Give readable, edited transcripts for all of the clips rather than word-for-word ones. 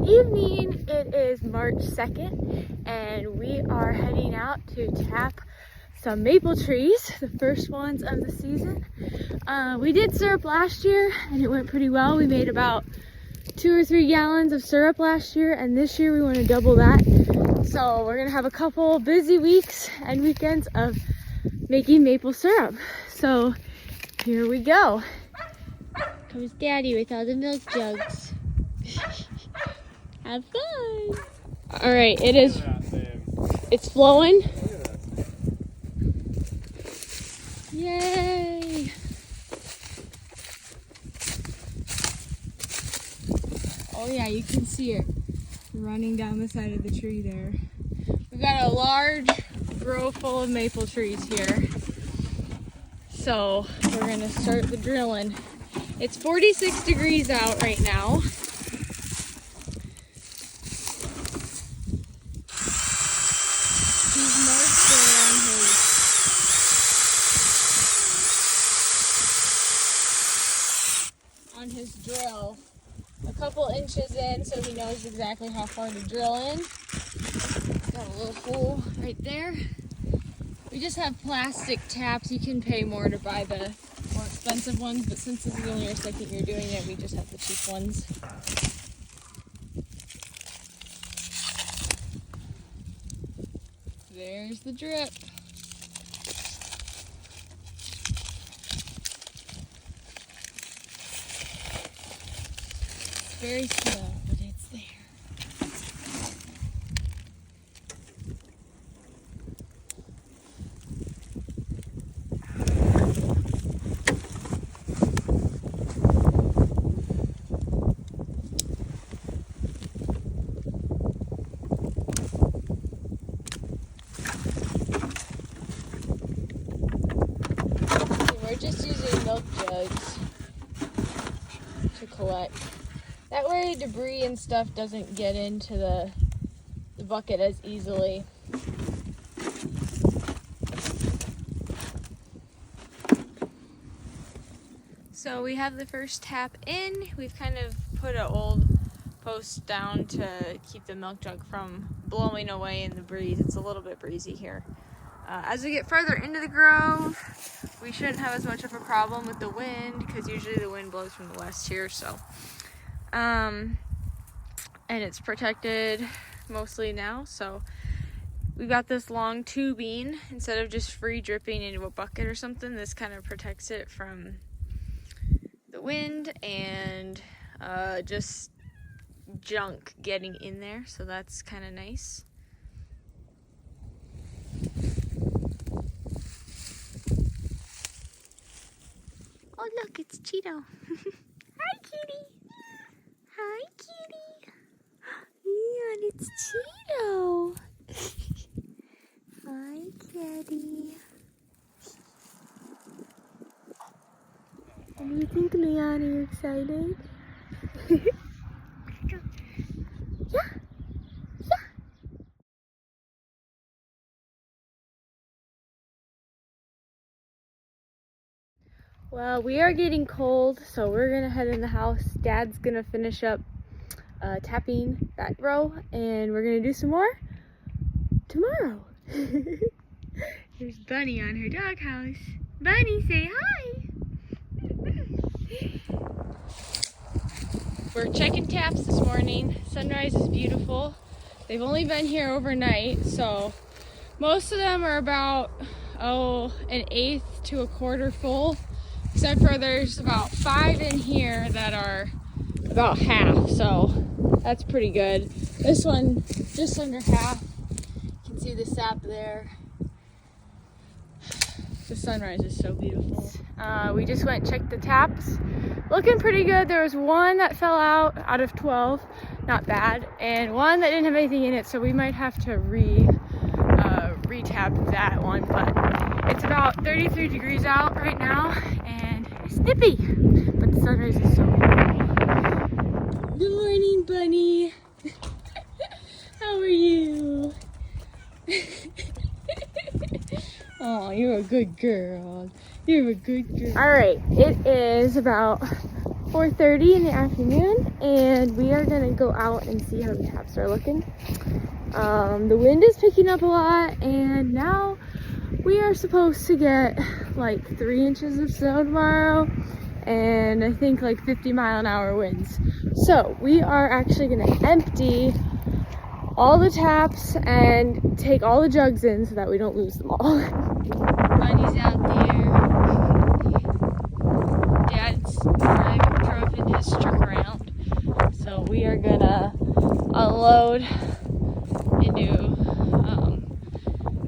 evening. It is March 2nd and we are heading out to tap some maple trees, the first ones of the season. We did syrup last year and it went pretty well. We made about 2 or 3 gallons of syrup last year, and this year we want to double that. So we're gonna have a couple busy weeks and weekends of making maple syrup. So here we go. Comes Daddy with all the milk jugs. Have fun. All right, it's flowing. Yay. Oh yeah, you can see it running down the side of the tree there. We've got a large row full of maple trees here. So we're gonna start the drilling. It's 46 degrees out right now. He's marked there on his drill. A couple inches in, so he knows exactly how far to drill in. Got a little hole right there. We just have plastic taps. You can pay more to buy the more expensive ones, but since this is only our second year doing it, we just have the cheap ones. There's the drip. Very slow, but it's there. We're just using milk jugs to collect. That way debris and stuff doesn't get into the bucket as easily. So we have the first tap in. We've kind of put an old post down to keep the milk jug from blowing away in the breeze. It's a little bit breezy here. As we get further into the grove, we shouldn't have as much of a problem with the wind because usually the wind blows from the west here. So. And it's protected mostly now, so we got this long tubing. Instead of just free dripping into a bucket or something, this kind of protects it from the wind and just junk getting in there, so that's kind of nice. Oh look, it's Cheeto. Hi kitty. Hi, kitty. Yeah, it's Cheeto. Hi, kitty. What do you think, Leon? Are you excited? Yeah. Yeah. Well, we are getting cold, so we're gonna head in the house. Dad's gonna finish up tapping that row, and we're gonna do some more tomorrow. There's Bunny on her doghouse. Bunny, say hi. We're checking taps this morning. Sunrise is beautiful. They've only been here overnight, so most of them are about an eighth to a quarter full, except for there's about 5 in here that are about half, so that's pretty good. This one just under half. You can see the sap there. The sunrise is so beautiful. We just went and checked the taps. Looking pretty good. There was one that fell out of 12, not bad, and one that didn't have anything in it, so we might have to re-tap that one, but it's about 33 degrees out right now, and it's nippy, but the sunrise is so beautiful. Good morning, Bunny. How are you? Oh, you're a good girl. You're a good girl. All right, it is about 4:30 in the afternoon, and we are gonna go out and see how the taps are looking. The wind is picking up a lot, and now we are supposed to get like 3 inches of snow tomorrow, and I think like 50-mile-an-hour winds. So we are actually gonna empty all the taps and take all the jugs in so that we don't lose them all. Bunny's out there. Dad's driving his truck around. So we are gonna unload Into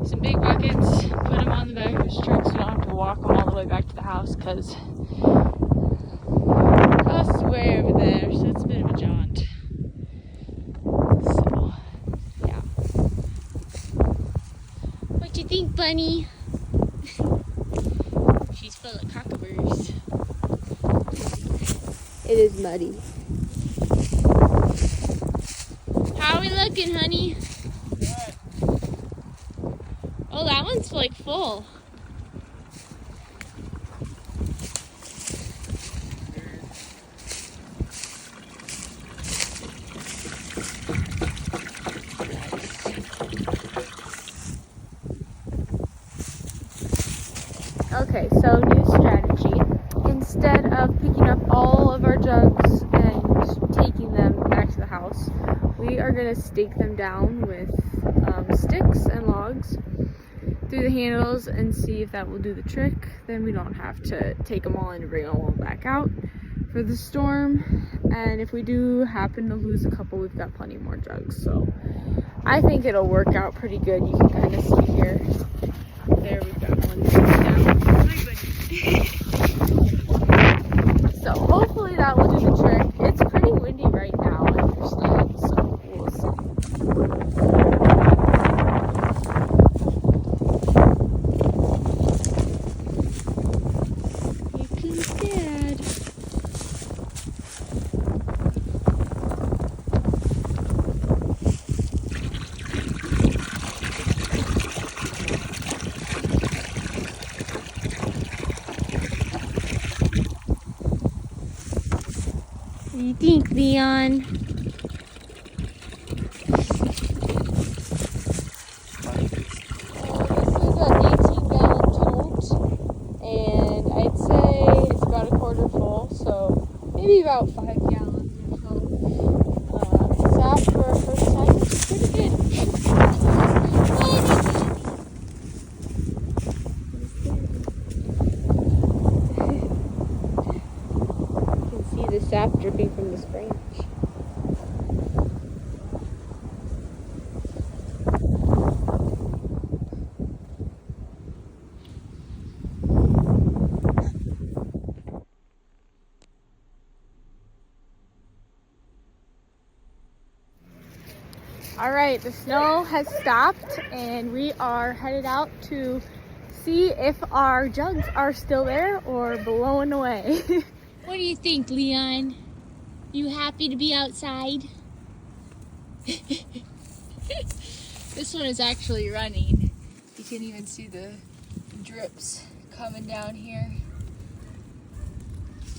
some big buckets, put them on the back of his truck so you don't have to walk them all the way back to the house because the house is way over there, so it's a bit of a jaunt. So, yeah. What do you think, Bunny? She's full of cockaburs. it is muddy. How are we looking, honey? Oh, that one's like full. Okay, so new strategy. Instead of picking up all of our jugs and taking them back to the house, we are going to stake them down with sticks and logs through the handles and see if that will do the trick. Then we don't have to take them all in and bring them all back out for the storm. And if we do happen to lose a couple, we've got plenty more jugs. So I think it'll work out pretty good. You can kind of see here. There, we've got one down. So hopefully that will do the trick. It's pretty windy right now, I understand, so we'll see. Here comes Dad. What do you think, Leon? Maybe about 5 gallons or so. Sap for our first time is pretty good. You can see the sap dripping from this branch. All right, the snow has stopped and we are headed out to see if our jugs are still there or blowing away. What do you think, Leon? You happy to be outside? This one is actually running. You can even see the drips coming down here.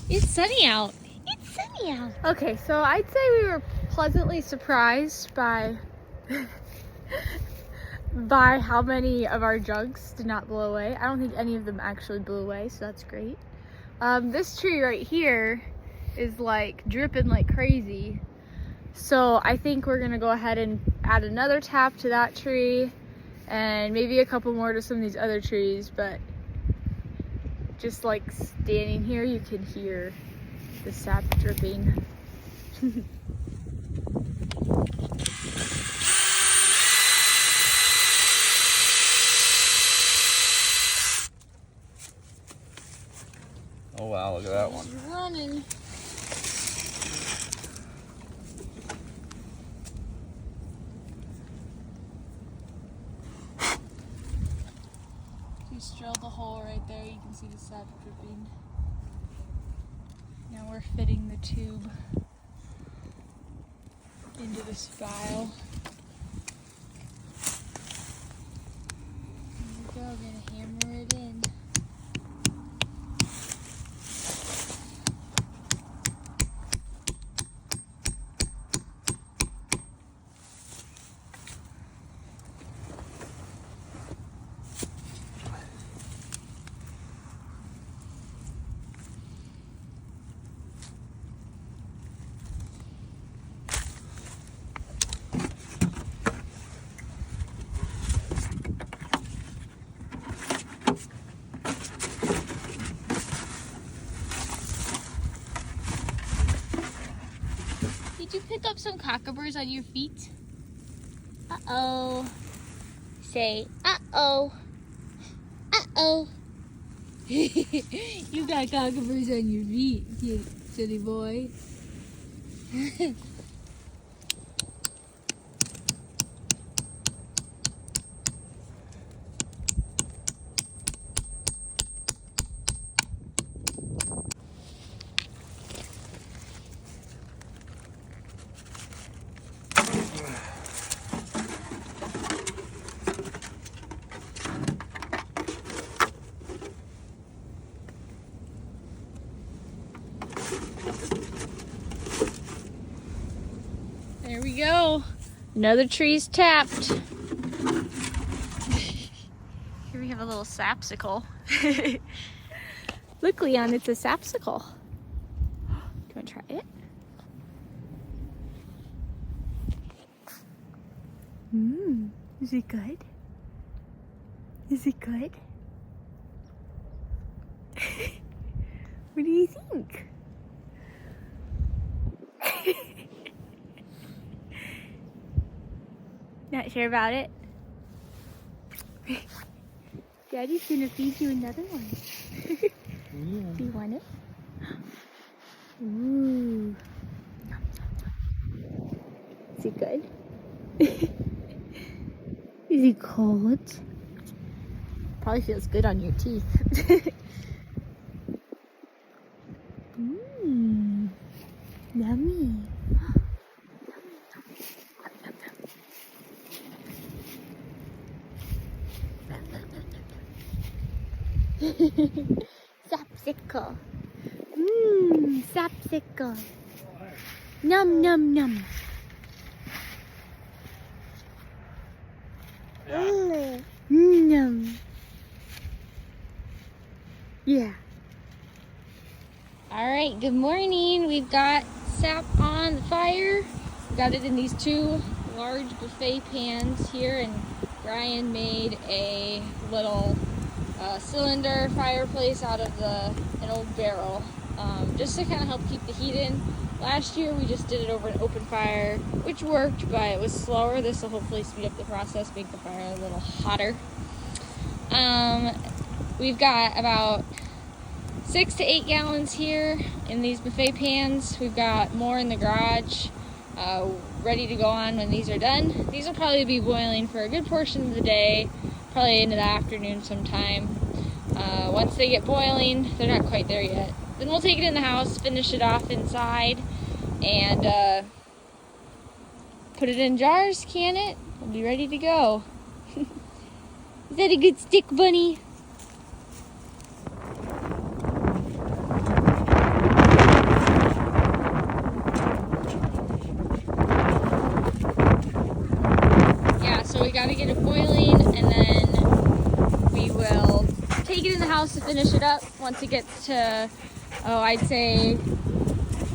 It's sunny out. It's sunny out. Okay, so I'd say we were pleasantly surprised by how many of our jugs did not blow away. I don't think any of them actually blew away, so that's great. This tree right here is like dripping like crazy. So I think we're gonna go ahead and add another tap to that tree and maybe a couple more to some of these other trees, but just like standing here, you can hear the sap dripping. Oh wow, look at that one. He's running. Just drilled the hole right there. You can see the sap dripping. Now we're fitting the tube into the spile. Here we go, gonna hammer it in. Did you pick up some cockaburs on your feet? Uh-oh. Say, uh-oh. Uh-oh. You got cockaburs on your feet, you silly boy. There we go. Another tree's tapped. Here we have a little sapsicle. Look, Leon, it's a sapsicle. Do you want to try it? Is it good? Is it good? What do you think? Not sure about it? Daddy's gonna feed you another one. Do you want it? Ooh. Is it good? Is it cold? Probably feels good on your teeth. Yummy. Sapsicle. Sapsicle. Num num num. Num. Yeah. All right, good morning. We've got sap on the fire. We got it in these two large buffet pans here, and Brian made a little cylinder fireplace out of an old barrel, just to kind of help keep the heat in. Last year we just did it over an open fire, which worked, but it was slower. This will hopefully speed up the process, make the fire a little hotter. We've got about 6 to 8 gallons here in these buffet pans. We've got more in the garage, ready to go on when these are done. These will probably be boiling for a good portion of the day, probably into the afternoon sometime. Once they get boiling, they're not quite there yet. Then we'll take it in the house, finish it off inside, and put it in jars, can it. We'll be ready to go. Is that a good stick, Bunny? Yeah, so we gotta get it boiling, and then we will take it in the house to finish it up. Once it gets to, I'd say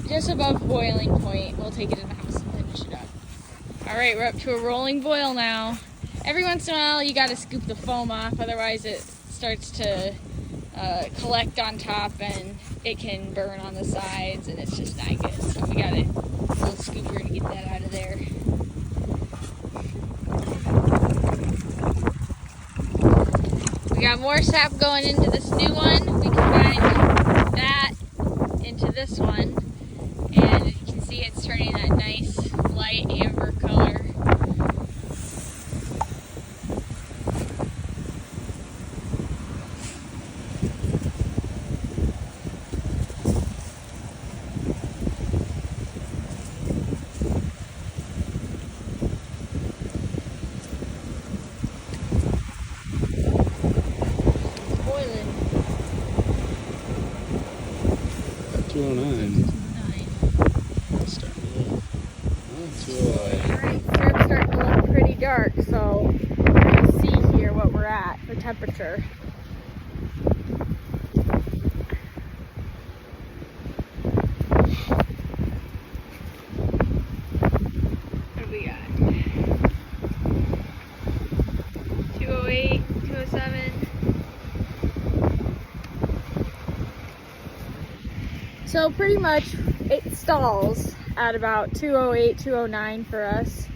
just above boiling point, we'll take it in the house and finish it up. All right, we're up to a rolling boil now. Every once in a while, you gotta scoop the foam off, otherwise it starts to collect on top and it can burn on the sides, and it's just not good. So we got a little scooper to get that out of there. We got more sap going into this new one. We combined that into this one, and you can see it's turning that nice light amber color. Boiling. 209. Nice. Starting to look. Oh, 208. Alright, it's starting to look pretty dark, so we're going to see here what we're at for temperature. What do we got? 208, 207. So pretty much it stalls at about 208, 209 for us.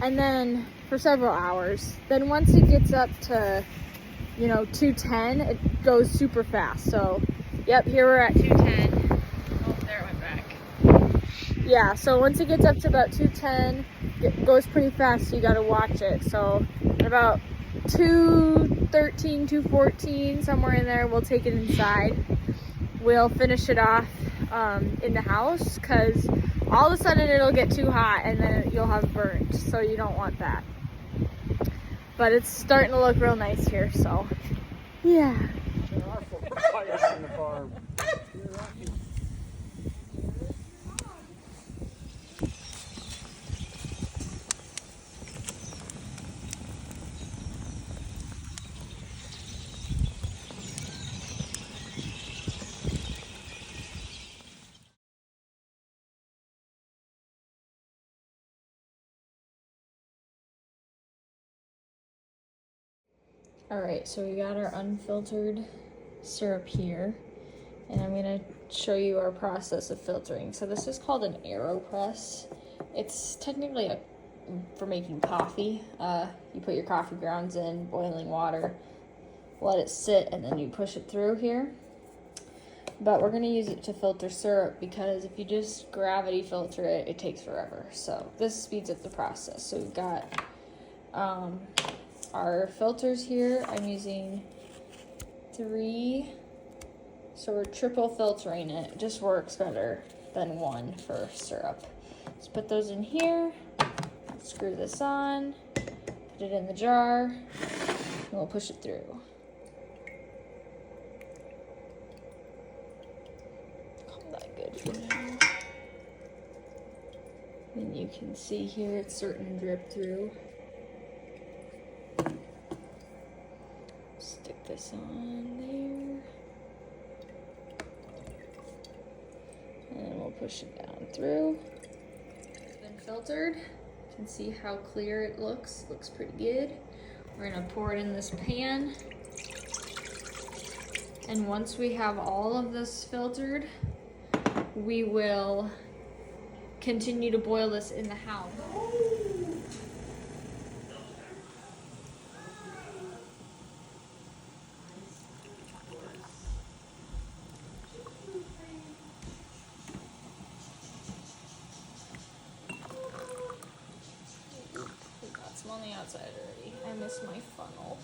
And then for several hours. Then once it gets up to, 210, it goes super fast. So, yep, here we're at 210. Oh, there it went back. Yeah, so once it gets up to about 210, it goes pretty fast, so you gotta watch it. So at about 213, 214, somewhere in there, we'll take it inside. We'll finish it off in the house, because all of a sudden it'll get too hot and then you'll have burnt, so you don't want that. But it's starting to look real nice here, so yeah. There are fires in the farm. All right, so we got our unfiltered syrup here, and I'm gonna show you our process of filtering. So this is called an AeroPress. It's technically for making coffee. You put your coffee grounds in boiling water, let it sit, and then you push it through here. But we're gonna use it to filter syrup, because if you just gravity filter it, it takes forever. So this speeds up the process. So we've got our filters here. I'm using 3, so we're triple filtering it. It just works better than 1 for syrup. Let's put those in here, screw this on, put it in the jar, and we'll push it through. Call that good for now. And you can see here it's starting to drip through. Stick this on there. And we'll push it down through. It's been filtered. You can see how clear it looks. Looks pretty good. We're gonna pour it in this pan. And once we have all of this filtered, we will continue to boil this in the house. Some on the outside already. I missed my funnel.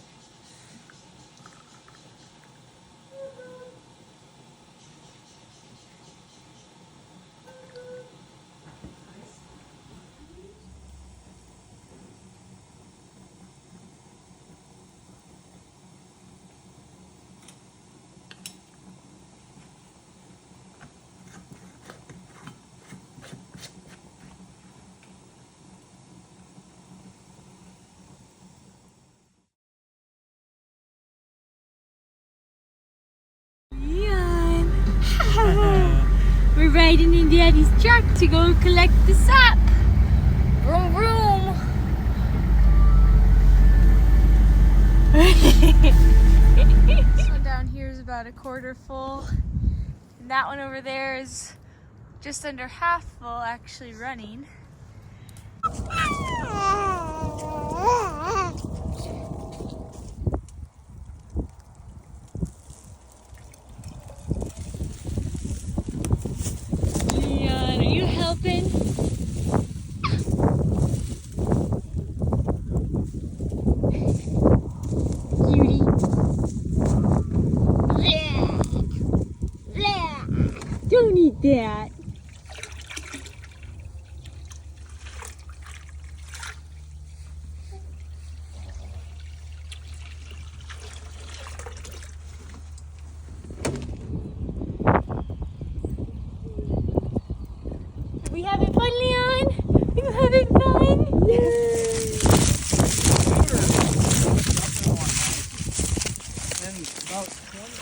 We're riding in Daddy's truck to go collect the sap. Vroom vroom. This one down here is about a quarter full. And that one over there is just under half full, actually running. Leon, are you helping? Cutie. Don't eat that. We having fun, Leon? You having fun? Yay! And about 20.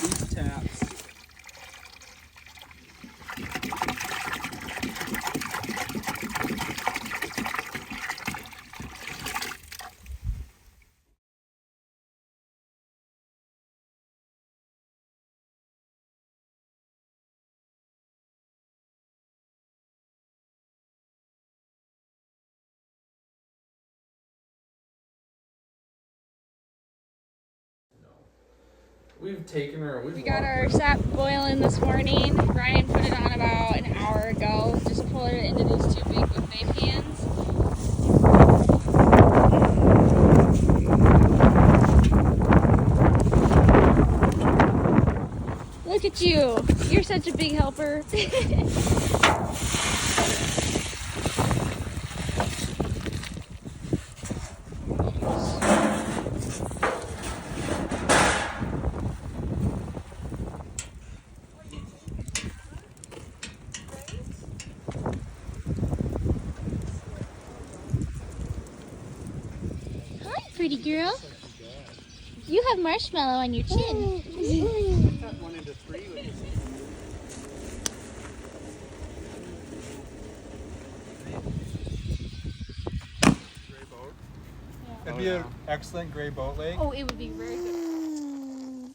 These taps. We've taken her. We got our sap boiling this morning. Ryan put it on about an hour ago. Just poured it into these two big buffet pans. Look at you. You're such a big helper. Pretty girl. You have marshmallow on your chin. It'd be an excellent gray boat lake. Oh, it would be very good.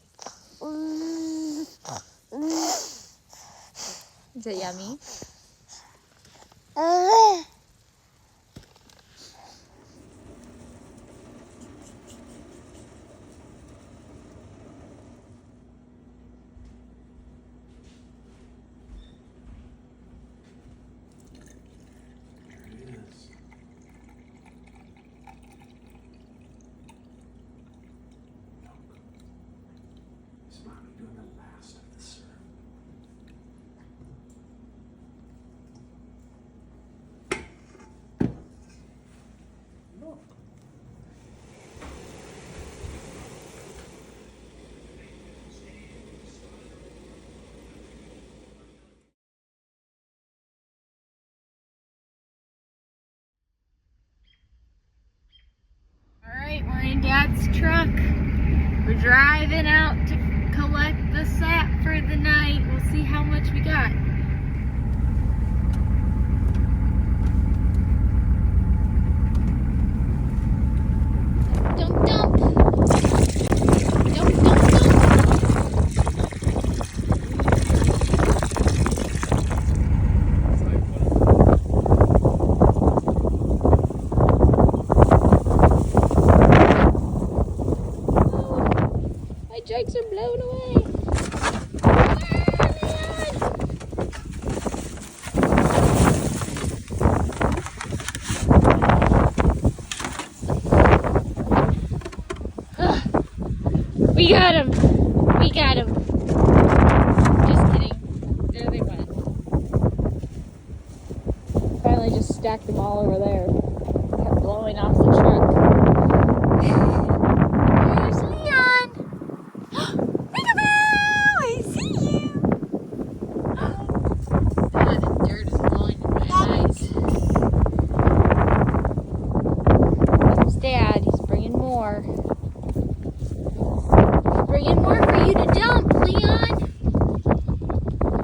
Is it yummy? We're in Dad's truck. We're driving out to collect the sap for the night. We'll see how much we got. Dump, dump. Dump, dump, dump. Jokes are blown away. We got him. We got him. Just kidding. There they went. Finally just stacked them all over there. Kept blowing off the truck. Dad, he's bringing more. He's bringing more for you to dump, Leon.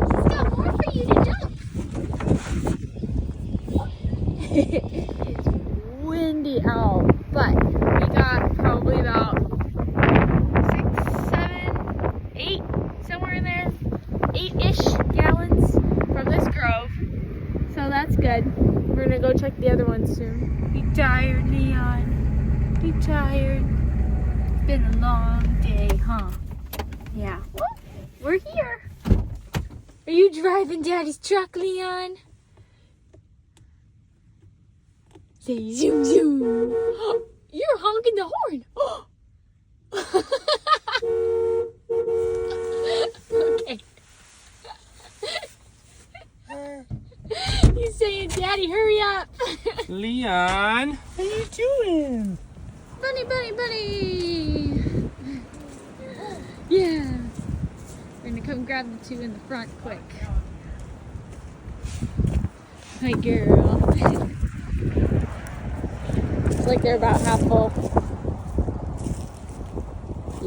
He's got more for you to dump. It's windy out, but we got probably about 6, 7, 8, somewhere in there, 8-ish gallons from this grove. So that's good. We're gonna go check the other ones soon. You tired, Leon? You tired? It's been a long day, huh? Yeah. Well, we're here. Are you driving Daddy's truck, Leon? Say zoom zoom. You're honking the horn. Okay. He's saying, Daddy, hurry up. Leon, what are you doing? Bunny, bunny, bunny. Yeah. We're gonna come grab the two in the front quick. Hi, girl. It's like they're about half full.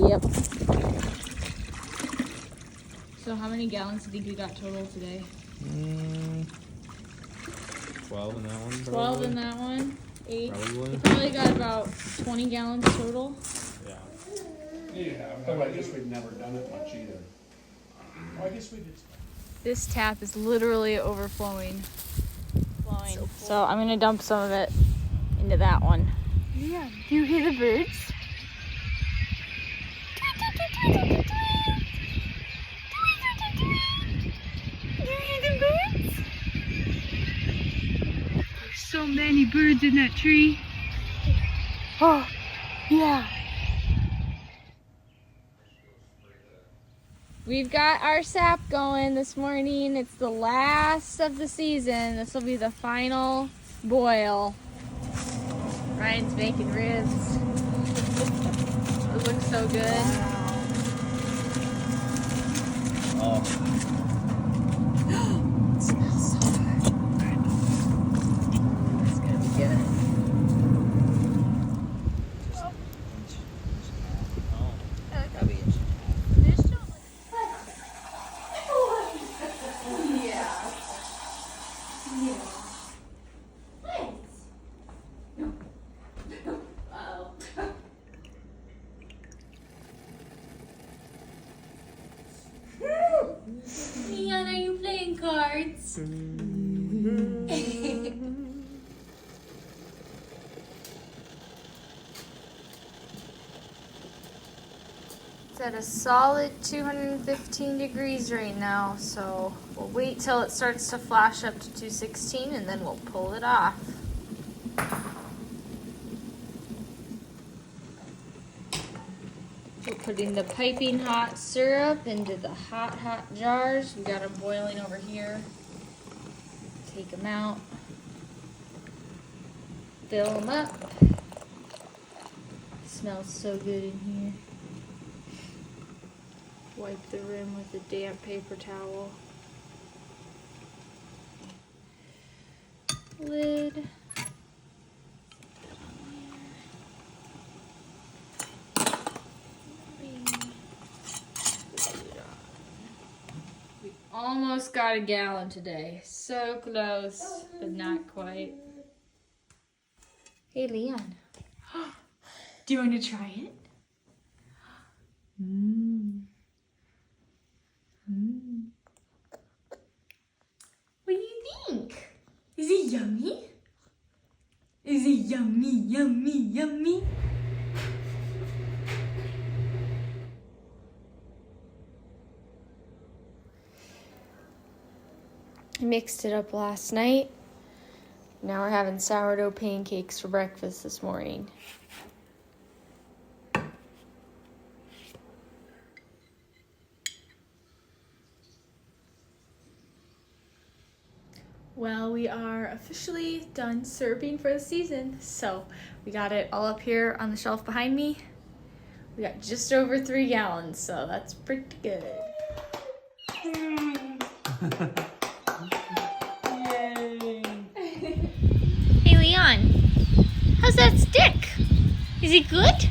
Yep. So how many gallons do you think we got total today? 12 in that one. 12 in that one. 8. Probably. We probably got about 20 gallons total. Yeah. Yeah, I guess we've never done it much either. I guess we did. This tap is literally overflowing. So I'm gonna dump some of it into that one. Yeah. Do you hear the birds? Tweet, tweet, tweet, tweet, tweet, tweet. any birds in that tree? Oh, yeah. We've got our sap going this morning. It's the last of the season. This will be the final boil. Ryan's making ribs. It looks so good. Oh. It smells so good. It's gonna be good. Probably Leon, are you playing cards? It's at a solid 215 degrees right now, so we'll wait till it starts to flash up to 216 and then we'll pull it off. We're putting the piping hot syrup into the hot jars. We got them boiling over here. Take them out. Fill them up. Smells so good in here. Wipe the rim with a damp paper towel. Lid. We almost got a gallon today. So close, but not quite. Hey, Leon. Do you want to try it? What do you think? Is it yummy? Is it yummy, yummy, yummy? Mixed it up last night. Now we're having sourdough pancakes for breakfast this morning. Well, we are officially done syruping for the season. So we got it all up here on the shelf behind me. We got just over 3 gallons, so that's pretty good. Hey, Leon. How's that stick? Is it good?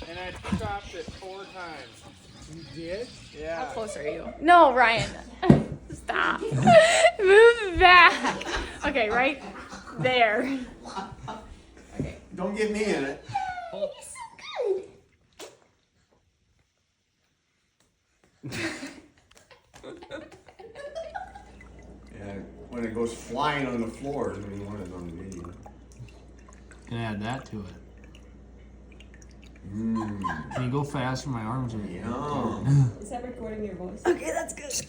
And I stopped it 4 times. You did? Yeah. How close are you? No, Ryan. Stop. Move back. Okay, right there. Okay. Don't get me in it. It's so good. Yeah, when it goes flying on the floor is when you want it on the video. Can add that to it. Mmm. Can you go faster? My arms are. Yum. Is that recording your voice? Okay, that's good.